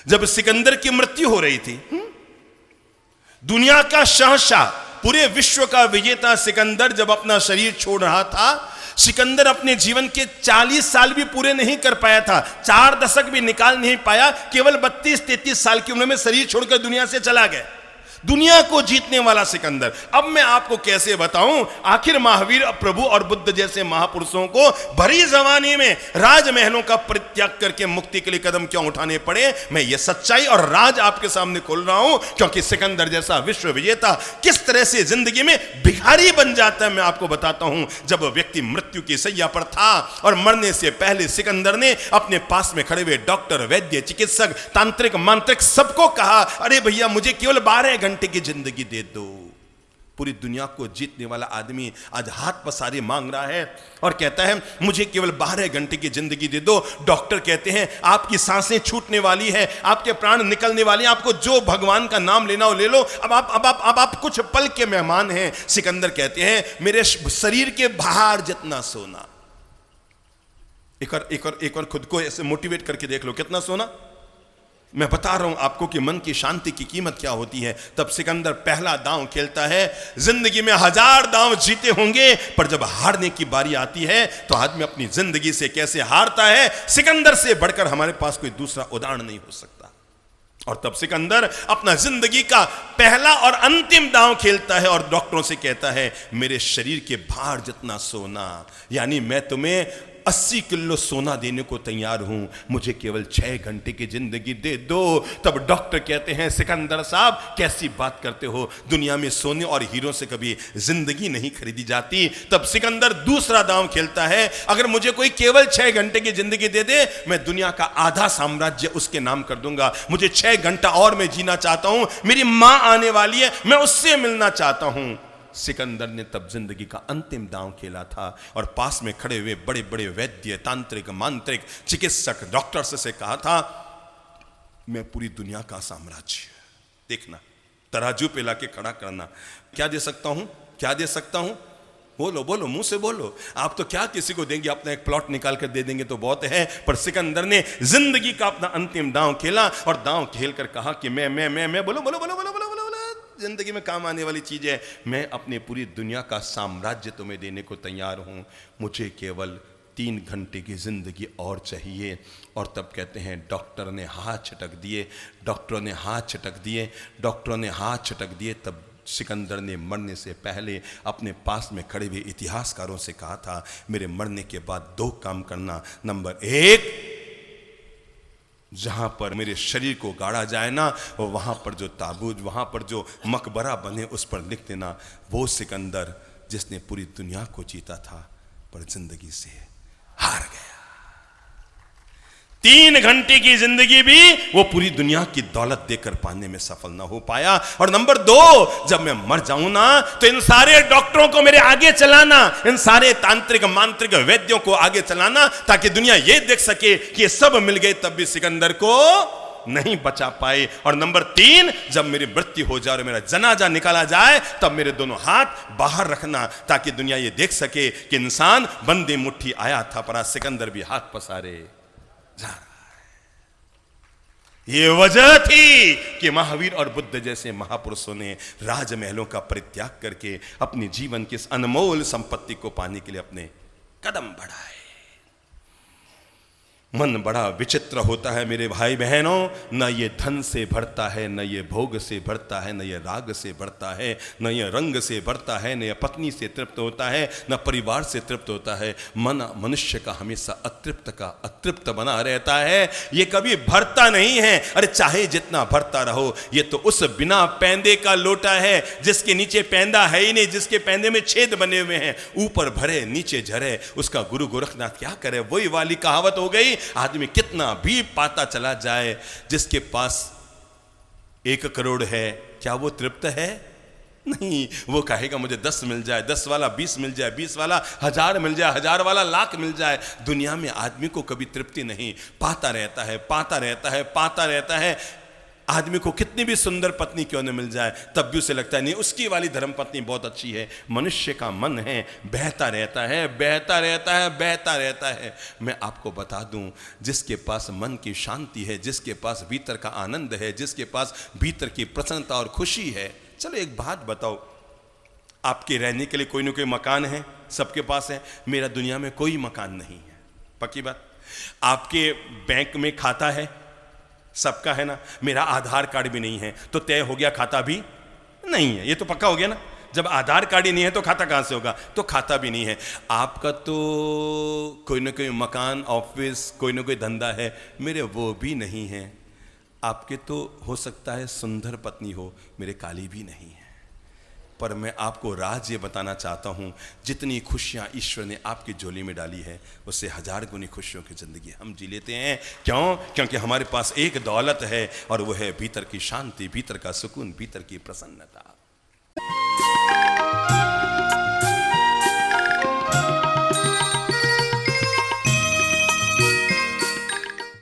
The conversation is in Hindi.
जब सिकंदर की मृत्यु हो रही थी, दुनिया का शहंशाह, पूरे विश्व का विजेता सिकंदर जब अपना शरीर छोड़ रहा था, सिकंदर अपने जीवन के 40 साल भी पूरे नहीं कर पाया था, 4 दशक भी निकाल नहीं पाया, केवल 32-33 साल की उम्र में शरीर छोड़कर दुनिया से चला गया। दुनिया को जीतने वाला सिकंदर। अब मैं आपको कैसे बताऊं, आखिर महावीर प्रभु और बुद्ध जैसे महापुरुषों को भरी जमाने में राजमहलों का परित्याग करके मुक्ति के लिए कदम क्यों उठाने पड़े। मैं ये सच्चाई और राज आपके सामने खोल रहा हूं, क्योंकि सिकंदर जैसा विश्व विजेता किस तरह से जिंदगी में भिखारी बन जाता है, मैं आपको बताता हूं। जब व्यक्ति मृत्यु की सैया पर था और मरने से पहले सिकंदर ने अपने पास में खड़े हुए डॉक्टर, वैद्य, चिकित्सक, तांत्रिक, मांत्रिक सबको कहा, अरे भैया मुझे केवल 12 घंटे की जिंदगी दे दो। पूरी दुनिया को जीतने वाला आदमी आज हाथ पसारे मांग रहा है और कहता है मुझे केवल 12 घंटे की जिंदगी दे दो। डॉक्टर कहते हैं आपकी सांसें छूटने वाली है, आपके प्राण निकलने वाले हैं, आपको जो भगवान का नाम लेना हो ले लो, अब आप कुछ पल के मेहमान हैं। सिकंदर कहते हैं मेरे शरीर के बाहर जितना सोना। एक और खुद को ऐसे मोटिवेट करके देख लो, कितना सोना। मैं बता रहा हूं आपको कि मन की शांति की कीमत क्या होती है। तब सिकंदर पहला दांव खेलता है। जिंदगी में 1000 दांव जीते होंगे, पर जब हारने की बारी आती है तो आदमी अपनी जिंदगी से कैसे हारता है, सिकंदर से बढ़कर हमारे पास कोई दूसरा उदाहरण नहीं हो सकता। और तब सिकंदर अपना जिंदगी का पहला और अंतिम दांव खेलता है और डॉक्टरों से कहता है मेरे शरीर के भार जितना सोना, यानी मैं तुम्हें 80 किलो सोना देने को तैयार हूं, मुझे केवल 6 घंटे की जिंदगी दे दो। तब डॉक्टर कहते हैं सिकंदर साहब कैसी बात करते हो, दुनिया में सोने और हीरो से कभी जिंदगी नहीं खरीदी जाती। तब सिकंदर दूसरा दांव खेलता है, अगर मुझे कोई केवल 6 घंटे की जिंदगी दे दे, मैं दुनिया का आधा साम्राज्य उसके नाम कर दूंगा। मुझे 6 घंटा और मैं जीना चाहता हूं, मेरी मां आने वाली है, मैं उससे मिलना चाहता हूं। सिकंदर ने तब जिंदगी का अंतिम दांव खेला था और पास में खड़े हुए बड़े बड़े वैद्य, तांत्रिक, मांत्रिक, चिकित्सक, डॉक्टर्स से कहा था मैं पूरी दुनिया का साम्राज्य, देखना तराजू पे लाके खड़ा करना, क्या दे सकता हूं, क्या दे सकता हूं, बोलो बोलो, मुंह से बोलो। आप तो क्या किसी को देंगे, अपना एक प्लॉट निकाल कर दे देंगे तो बहुत है। पर सिकंदर ने जिंदगी का अपना अंतिम दांव खेला और दांव खेल कर कहा कि मैं बोलो बोलो बोलो बोलो बोलो बोलो, जिंदगी में काम आने वाली चीज है, मैं अपनी पूरी दुनिया का साम्राज्य तुम्हें देने को तैयार हूं, मुझे केवल 3 घंटे की जिंदगी और चाहिए। और तब कहते हैं डॉक्टर ने हाथ छटक दिए, डॉक्टरों ने हाथ छटक दिए, डॉक्टरों ने हाथ छटक दिए। तब सिकंदर ने मरने से पहले अपने पास में खड़े हुए इतिहासकारों से कहा था मेरे मरने के बाद 2 काम करना। नंबर 1, जहां पर मेरे शरीर को गाड़ा जाए ना, वहां पर जो ताबूत, वहां पर जो मकबरा बने उस पर लिख देना वो सिकंदर जिसने पूरी दुनिया को जीता था पर जिंदगी से हार गया। 3 घंटे की जिंदगी भी वो पूरी दुनिया की दौलत देकर पाने में सफल ना हो पाया। और नंबर 2, जब मैं मर जाऊं ना तो इन सारे डॉक्टरों को मेरे आगे चलाना, इन सारे तांत्रिक, मांत्रिक, वैद्यों को आगे चलाना, ताकि दुनिया ये देख सके कि ये सब मिल गए तब भी सिकंदर को नहीं बचा पाए। और नंबर 3, जब मेरी मृत्यु हो जाए और मेरा जनाजा निकाला जाए तब मेरे दोनों हाथ बाहर रखना, ताकि दुनिया ये देख सके कि इंसान बंदी मुट्ठी आया था पर आज सिकंदर भी हाथ पसारे जा रहा है। ये वजह थी कि महावीर और बुद्ध जैसे महापुरुषों ने राजमहलों का परित्याग करके अपने जीवन की इस अनमोल संपत्ति को पाने के लिए अपने कदम बढ़ाए। मन बड़ा विचित्र होता है मेरे भाई बहनों, न ये धन से भरता है, न ये भोग से भरता है, न ये राग से भरता है, न ये रंग से भरता है, न ये पत्नी से तृप्त होता है, न परिवार से तृप्त होता है। मन मनुष्य का हमेशा अतृप्त बना रहता है, ये कभी भरता नहीं है। अरे चाहे जितना भरता रहो, ये तो उस बिना पैंदे का लोटा है जिसके नीचे पैंदा है ही नहीं, जिसके पैंदे में छेद बने हुए हैं, ऊपर भरे नीचे झरे, उसका गुरु गोरखनाथ क्या करे। वही वाली कहावत हो गई, आदमी कितना भी पाता चला जाए, जिसके पास 1 करोड़ है क्या वो तृप्त है? नहीं। वो कहेगा मुझे 10 मिल जाए, 10 वाला 20 मिल जाए, 20 वाला 1000 मिल जाए, 1000 वाला लाख मिल जाए। दुनिया में आदमी को कभी तृप्ति नहीं, पाता रहता है, पाता रहता है, पाता रहता है। आदमी को कितनी भी सुंदर पत्नी क्यों न मिल जाए, तब भी उसे लगता है नहीं उसकी वाली धर्म पत्नी बहुत अच्छी है। मनुष्य का मन है बहता रहता है, बहता रहता है, बहता रहता है। मैं आपको बता दूं, जिसके पास मन की शांति है, जिसके पास भीतर का आनंद है, जिसके पास भीतर की प्रसन्नता और खुशी है। चलो एक बात बताओ, आपके रहने के लिए कोई ना कोई मकान है, सबके पास है। मेरा दुनिया में कोई मकान नहीं है, पक्की बात। आपके बैंक में खाता है, सबका है ना। मेरा आधार कार्ड भी नहीं है तो तय हो गया खाता भी नहीं है, ये तो पक्का हो गया ना। जब आधार कार्ड ही नहीं है तो खाता कहां से होगा, तो खाता भी नहीं है। आपका तो कोई ना कोई मकान, ऑफिस, कोई ना कोई धंधा है, मेरे वो भी नहीं है। आपके तो हो सकता है सुंदर पत्नी हो, मेरे काली भी नहीं है। पर मैं आपको राज ये बताना चाहता हूँ, जितनी खुशियाँ ईश्वर ने आपकी झोली में डाली है, उससे 1000 गुनी खुशियों की ज़िंदगी हम जी लेते हैं। क्यों? क्योंकि हमारे पास एक दौलत है और वो है भीतर की शांति, भीतर का सुकून, भीतर की प्रसन्नता।